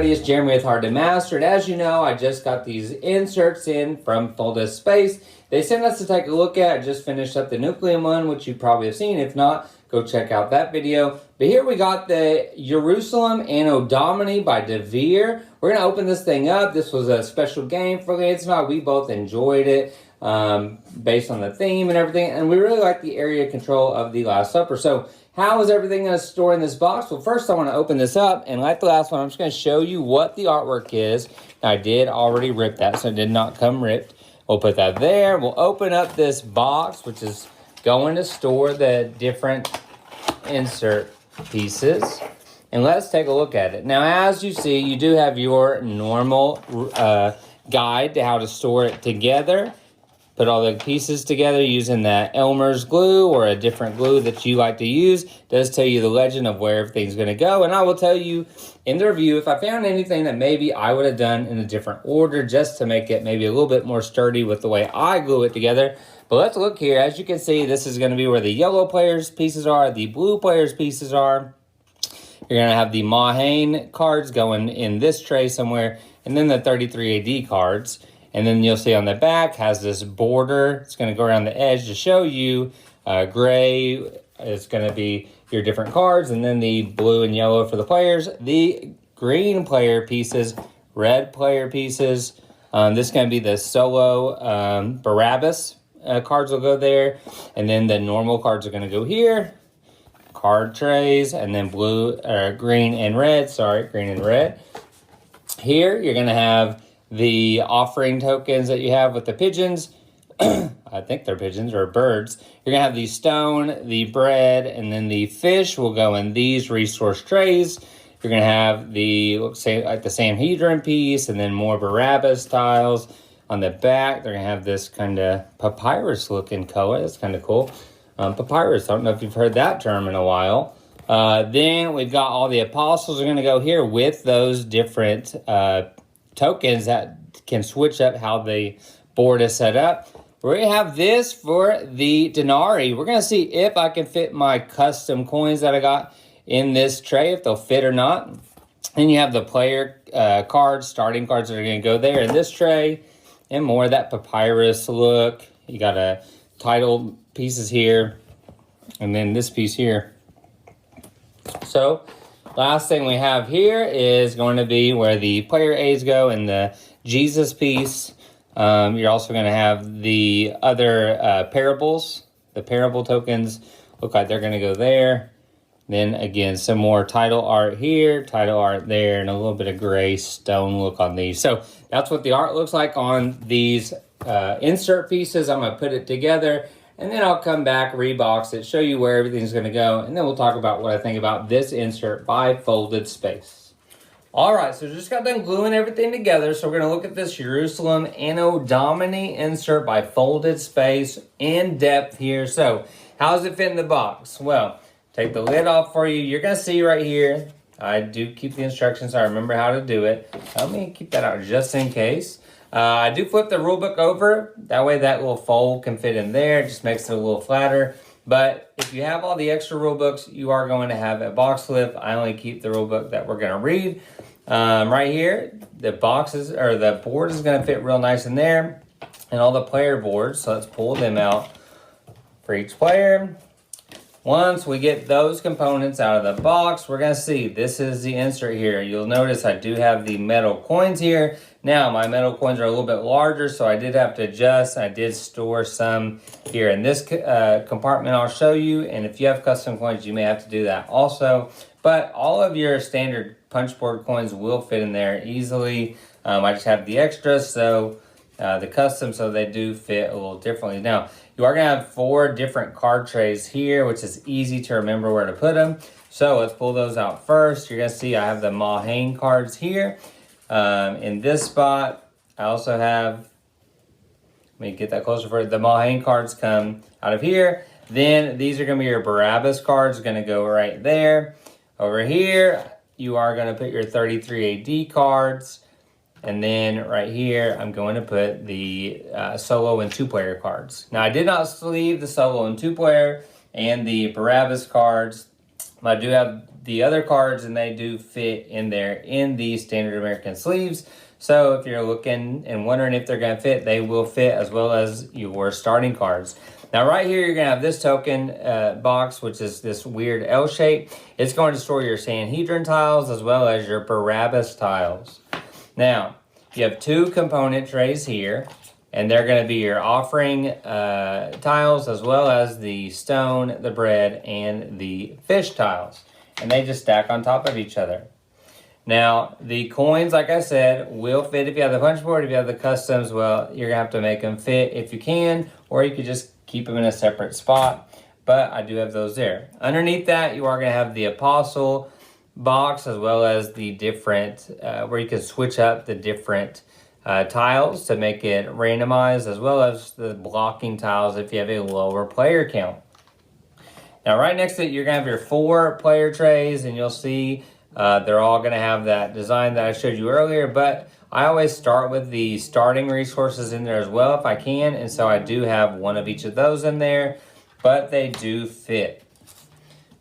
everybody, it's Jeremy with Hard to Master, and as you know, I just got these inserts in from Folded Space. They sent us to take a look at. I just finished up the Nucleum one, which you probably have seen. If not, go check out that video. But here we got the Ierusalem Anno Domini by Devir. We're going to open this thing up. This was a special game for Lance and I. We both enjoyed it based on the theme and everything, and we really like the area control of the Last Supper. So how is everything going to store in this box? Well, first I want to open this up, and like the last one, I'm just going to show you what the artwork is. I did already rip that, so it did not come ripped. We'll put that there. We'll open up this box, which is going to store the different insert pieces, and let's take a look at it. Now, as you see, you do have your normal guide to how to store it together. Put all the pieces together using that Elmer's glue or a different glue that you like to use. It does tell you the legend of where everything's going to go. And I will tell you in the review if I found anything that maybe I would have done in a different order just to make it maybe a little bit more sturdy with the way I glue it together. But let's look here. As you can see, this is going to be where the yellow players pieces are, the blue players pieces are. You're going to have the Mahane cards going in this tray somewhere, and then the 33 AD cards. And then you'll see on the back has this border. It's going to go around the edge to show you gray is going to be your different cards. And then the blue and yellow for the players. The green player pieces, red player pieces. This is going to be the solo Barabbas cards will go there. And then the normal cards are going to go here. Card trays. And then green and red. Green and red. Here you're going to have the offering tokens that you have with the pigeons. I think they're pigeons or birds. You're going to have the stone, the bread, and then the fish will go in these resource trays. You're going to have the, let's say, like the Sanhedrin piece, and then more Barabbas tiles. On the back, they're going to have this kind of papyrus-looking color. That's kind of cool. Papyrus, I don't know if you've heard that term in a while. Then we've got all the apostles are going to go here with those different tokens that can switch up how the board is set up. We're going to have this for the denarii. We're going to see if I can fit my custom coins that I got in this tray, if they'll fit or not. And you have the player cards, starting cards that are going to go there in this tray, and more of that papyrus look. You got a title pieces here, and then this piece here. So last thing we have here is going to be where the player A's go and the Jesus piece. You're also going to have the other parables. The parable tokens look like they're going to go there. Then again, some more title art here, title art there, and a little bit of gray stone look on these. So that's what the art looks like on these insert pieces. I'm going to put it together, and then I'll come back, rebox it, show you where everything's going to go, and then we'll talk about what I think about this insert by Folded Space. All right, so just got done gluing everything together, so we're going to look at this Ierusalem Anno Domini insert by Folded Space in depth here. So how does it fit in the box? Well, take the lid off for you. You're going to see right here, I do keep the instructions so I remember how to do it. Let me keep that out just in case. I do flip the rule book over. That way that little fold can fit in there. It just makes it a little flatter. But if you have all the extra rule books, you are going to have a box flip. I only keep the rule book that we're going to read. Right here, the boxes or the board is going to fit real nice in there. And all the player boards. So let's pull them out for each player. Once we get those components out of the box, we're going to see this is the insert here. You'll notice I do have the metal coins here. Now, my metal coins are a little bit larger, so I did have to adjust. I did store some here in this compartment I'll show you. And if you have custom coins, you may have to do that also. But all of your standard punch board coins will fit in there easily. I just have the extras, so the custom, so they do fit a little differently. Now, you are going to have 4 different card trays here, which is easy to remember where to put them. So let's pull those out first. You're going to see I have the Mahane cards here. In this spot, I also have, let me get that closer for you. The Mahane cards come out of here. Then these are going to be your Barabbas cards, going to go right there. Over here, you are going to put your 33 AD cards. And then right here, I'm going to put the solo and 2-player cards. Now, I did not sleeve the solo and 2-player and the Barabbas cards. I do have the other cards, and they do fit in there in the standard American sleeves. So if you're looking and wondering if they're going to fit, they will fit, as well as your starting cards. Now right here, you're going to have this token box, which is this weird L shape. It's going to store your Sanhedrin tiles as well as your Barabbas tiles. Now, you have 2 component trays here, and they're going to be your offering tiles as well as the stone, the bread, and the fish tiles. And they just stack on top of each other. Now, the coins, like I said, will fit if you have the punch board. If you have the customs, well, you're going to have to make them fit if you can, or you could just keep them in a separate spot. But I do have those there. Underneath that, you are going to have the apostle box, as well as the different, where you can switch up the different tiles to make it randomized, as well as the blocking tiles if you have a lower player count. Now, right next to it, you're going to have your 4 player trays, and you'll see they're all going to have that design that I showed you earlier, but I always start with the starting resources in there as well if I can, and so I do have one of each of those in there, but they do fit.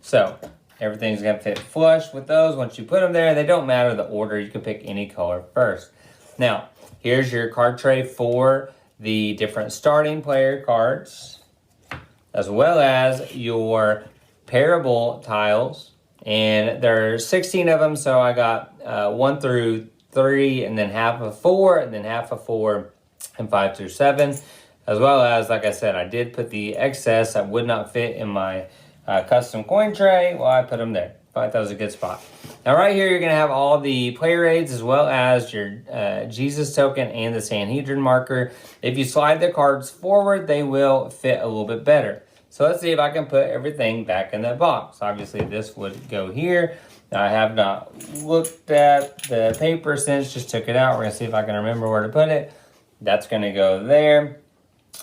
So everything's going to fit flush with those. Once you put them there, they don't matter the order. You can pick any color first. Now, here's your card tray for the different starting player cards, as well as your parable tiles. And there's 16 of them, so I got 1 through 3, and then half of 4, and then half of 4, and 5 through 7. As well as, like I said, I did put the excess that would not fit in my custom coin tray. Well, I put them there. I thought that was a good spot. Now, right here, you're going to have all the player aids, as well as your Jesus token and the Sanhedrin marker. If you slide the cards forward, they will fit a little bit better. So let's see if I can put everything back in that box. Obviously, this would go here. Now, I have not looked at the paper since, just took it out. We're going to see if I can remember where to put it. That's going to go there.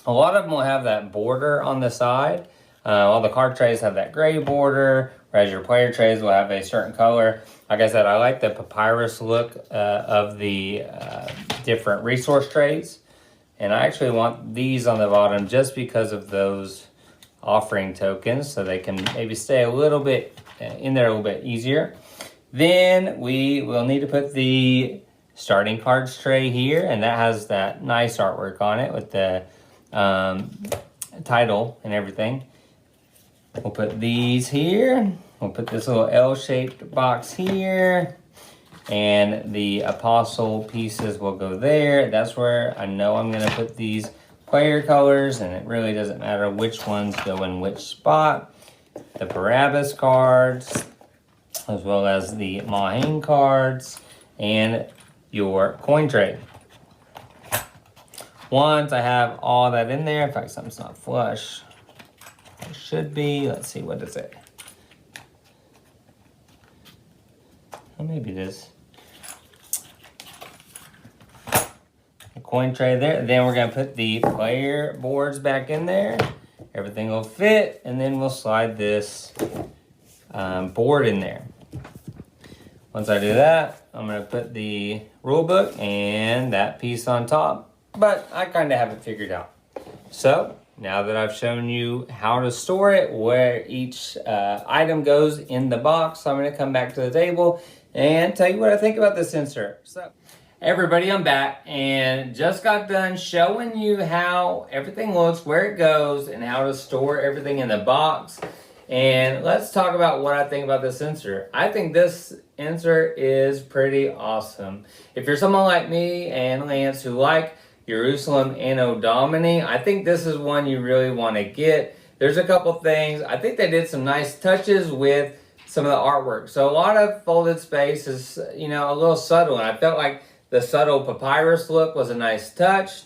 A lot of them will have that border on the side. All the card trays have that gray border, whereas your player trays will have a certain color. Like I said, I like the papyrus look of the different resource trays. And I actually want these on the bottom just because of those offering tokens, so they can maybe stay a little bit in there a little bit easier. Then we will need to put the starting cards tray here, and that has that nice artwork on it with the title and everything. We'll put these here. We'll put this little L-shaped box here, and the apostle pieces will go there. That's where I know I'm going to put these player colors, and it really doesn't matter which ones go in which spot. The Barabbas cards, as well as the Mahin cards, and your coin tray. Once I have all that in there, in fact, something's not flush. It should be. Let's see, what is it? Oh, maybe it is. Coin tray there. Then we're going to put the player boards back in there. Everything will fit, and then we'll slide this board in there. Once I do that, I'm going to put the rule book and that piece on top, but I kind of have it figured out. So now that I've shown you how to store it, where each item goes in the box, I'm going to come back to the table and tell you what I think about this insert. So, everybody, I'm back and just got done showing you how everything looks, where it goes, and how to store everything in the box. And let's talk about what I think about this insert. I think this insert is pretty awesome. If you're someone like me and Lance who like Ierusalem Anno Domini, I think this is one you really want to get. There's a couple things. I think they did some nice touches with some of the artwork. So a lot of folded space is, you know, a little subtle, and I felt like the subtle papyrus look was a nice touch.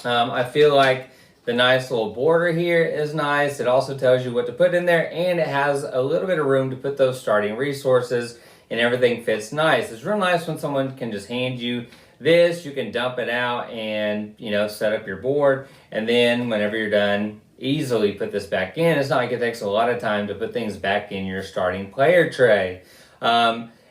I feel like the nice little border here is nice. It also tells you what to put in there, and it has a little bit of room to put those starting resources, and everything fits nice. It's real nice when someone can just hand you this. You can dump it out and, you know, set up your board, and then whenever you're done, easily put this back in. It's not like it takes a lot of time to put things back in your starting player tray.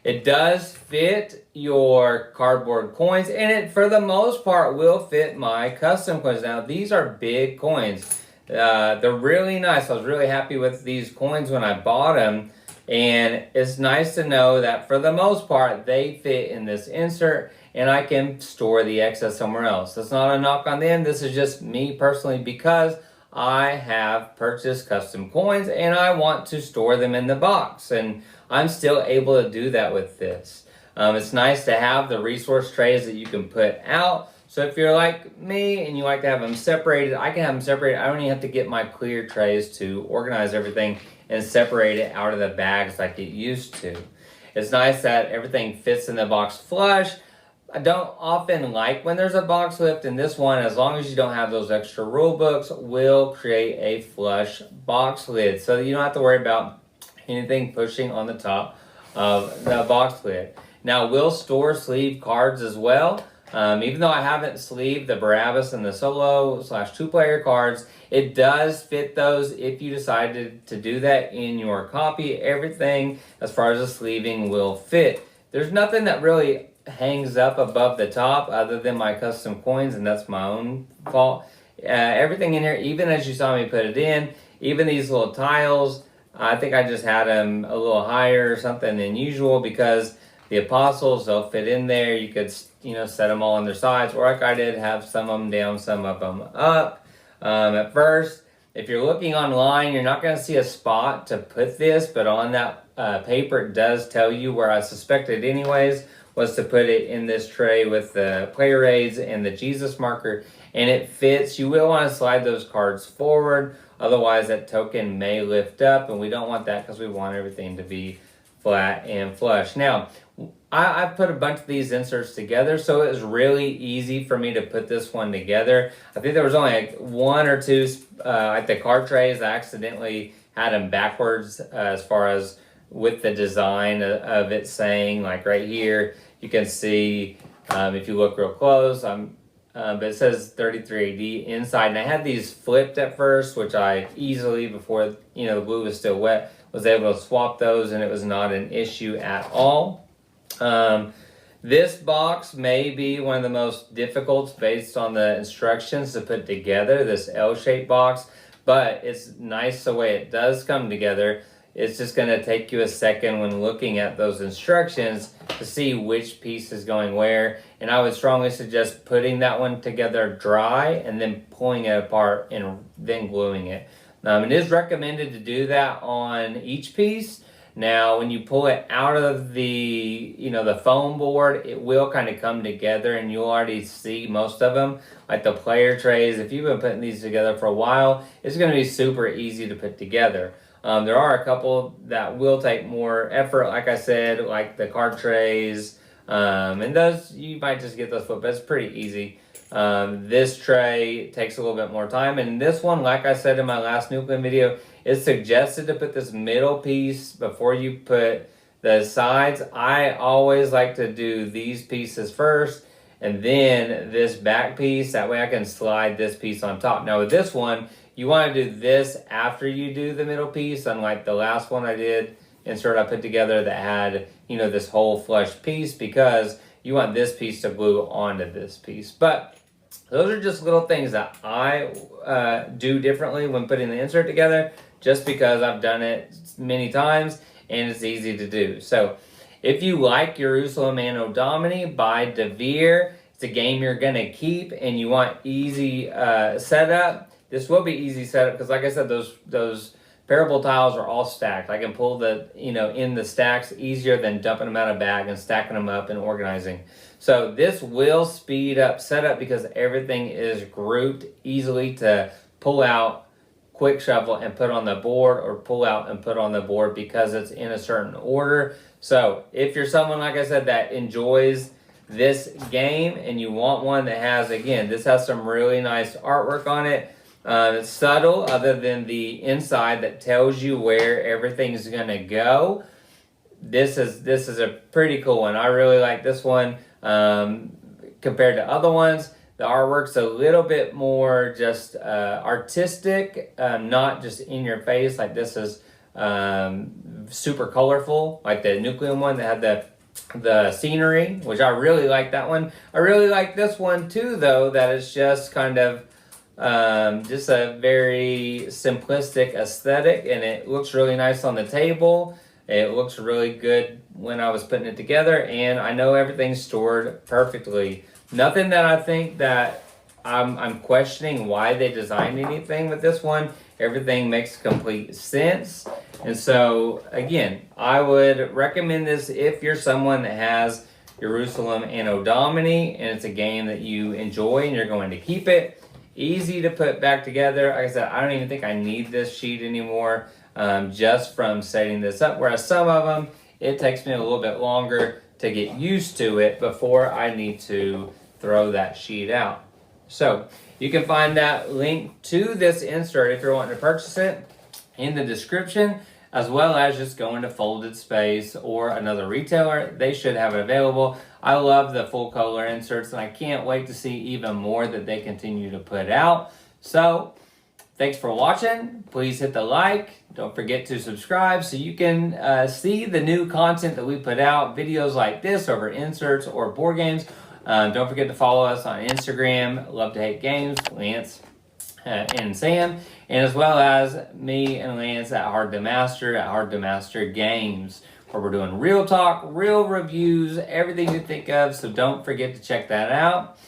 It does fit your cardboard coins, and it, for the most part, will fit my custom coins. Now, these are big coins. They're really nice. I was really happy with these coins when I bought them. And it's nice to know that for the most part, they fit in this insert and I can store the excess somewhere else. That's not a knock on them. This is just me personally because I have purchased custom coins and I want to store them in the box. And I'm still able to do that with this. It's nice to have the resource trays that you can put out. So if you're like me and you like to have them separated, I can have them separated. I don't even have to get my clear trays to organize everything and separate it out of the bags like it used to. It's nice that everything fits in the box flush. I don't often like when there's a box lift, and this one, as long as you don't have those extra rule books, will create a flush box lid. So you don't have to worry about anything pushing on the top of the box lid. Now, we'll store sleeve cards as well. Even though I haven't sleeved the Barabbas and the solo / 2-player cards, it does fit those if you decided to do that in your copy. Everything as far as the sleeving will fit. There's nothing that really hangs up above the top other than my custom coins, and that's my own fault. Everything in here, even as you saw me put it in, even these little tiles, I think I just had them a little higher or something than usual because the apostles, they'll fit in there. You could, set them all on their sides, or like I did, have some of them down, some of them up. At first, if you're looking online, you're not going to see a spot to put this, but on that paper, it does tell you where I suspected anyways, was to put it in this tray with the player aids and the Jesus marker, and it fits. You will want to slide those cards forward, otherwise that token may lift up, and we don't want that because we want everything to be flat and flush. Now, I've put a bunch of these inserts together, so it was really easy for me to put this one together. I think there was only like one or two, like the card trays, I accidentally had them backwards as far as with the design of it saying, like right here, you can see, if you look real close, but it says 33 AD inside, and I had these flipped at first, which I easily, before the glue was still wet, was able to swap those, and it was not an issue at all. This box may be one of the most difficult based on the instructions to put together, this L-shaped box, but it's nice the way it does come together. It's just going to take you a second when looking at those instructions to see which piece is going where, and I would strongly suggest putting that one together dry and then pulling it apart and then gluing it. It is recommended to do that on each piece. Now, when you pull it out of the foam board, it will kind of come together, and you'll already see most of them. Like the player trays, if you've been putting these together for a while, it's going to be super easy to put together. There are a couple that will take more effort, like I said, like the card trays, and those, you might just get those flipped, but it's pretty easy. This tray takes a little bit more time, and this one, like I said in my last nuclear video, it's suggested to put this middle piece before you put the sides. I always like to do these pieces first and then this back piece. That way I can slide this piece on top. Now with this one, you want to do this after you do the middle piece, unlike the last one I did, insert I put together that had, this whole flush piece, because you want this piece to glue onto this piece. But those are just little things that I do differently when putting the insert together, just because I've done it many times and it's easy to do. So if you like Ierusalem Anno Domini by Devir, it's a game you're going to keep and you want easy setup, this will be easy setup because, like I said, those parable tiles are all stacked. I can pull the, in the stacks easier than dumping them out of a bag and stacking them up and organizing. So this will speed up setup because everything is grouped easily to pull out, quick shuffle, and put on the board, or pull out and put on the board because it's in a certain order. So if you're someone, like I said, that enjoys this game and you want one that has, again, this has some really nice artwork on it. It's subtle, other than the inside that tells you where everything's gonna go. This is a pretty cool one. I really like this one compared to other ones. The artwork's a little bit more just artistic, not just in your face. Like this is super colorful, like the Nucleum one that had the scenery, which I really like that one. I really like this one too, though, that it's just kind of just a very simplistic aesthetic, and it looks really nice on the table. It looks really good when I was putting it together, and I know everything's stored perfectly. Nothing that I think that I'm questioning why they designed anything with this one. Everything makes complete sense. And so, again, I would recommend this if you're someone that has Ierusalem Anno Domini, and it's a game that you enjoy and you're going to keep it. Easy to put back together. Like I said, I don't even think I need this sheet anymore, just from setting this up. Whereas some of them, it takes me a little bit longer to get used to it before I need to throw that sheet out. So you can find that link to this insert if you're wanting to purchase it in the description, as well as just going to Folded Space or another retailer. They should have it available. I love the full color inserts, and I can't wait to see even more that they continue to put out. So thanks for watching. Please hit the like. Don't forget to subscribe so you can see the new content that we put out, videos like this over inserts or board games. Don't forget to follow us on Instagram, Love to Hate Games, Lance and Sam, and as well as me and Lance at Hard to Master Games, where we're doing real talk, real reviews, everything you think of, so don't forget to check that out.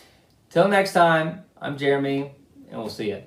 Till next time, I'm Jeremy, and we'll see you.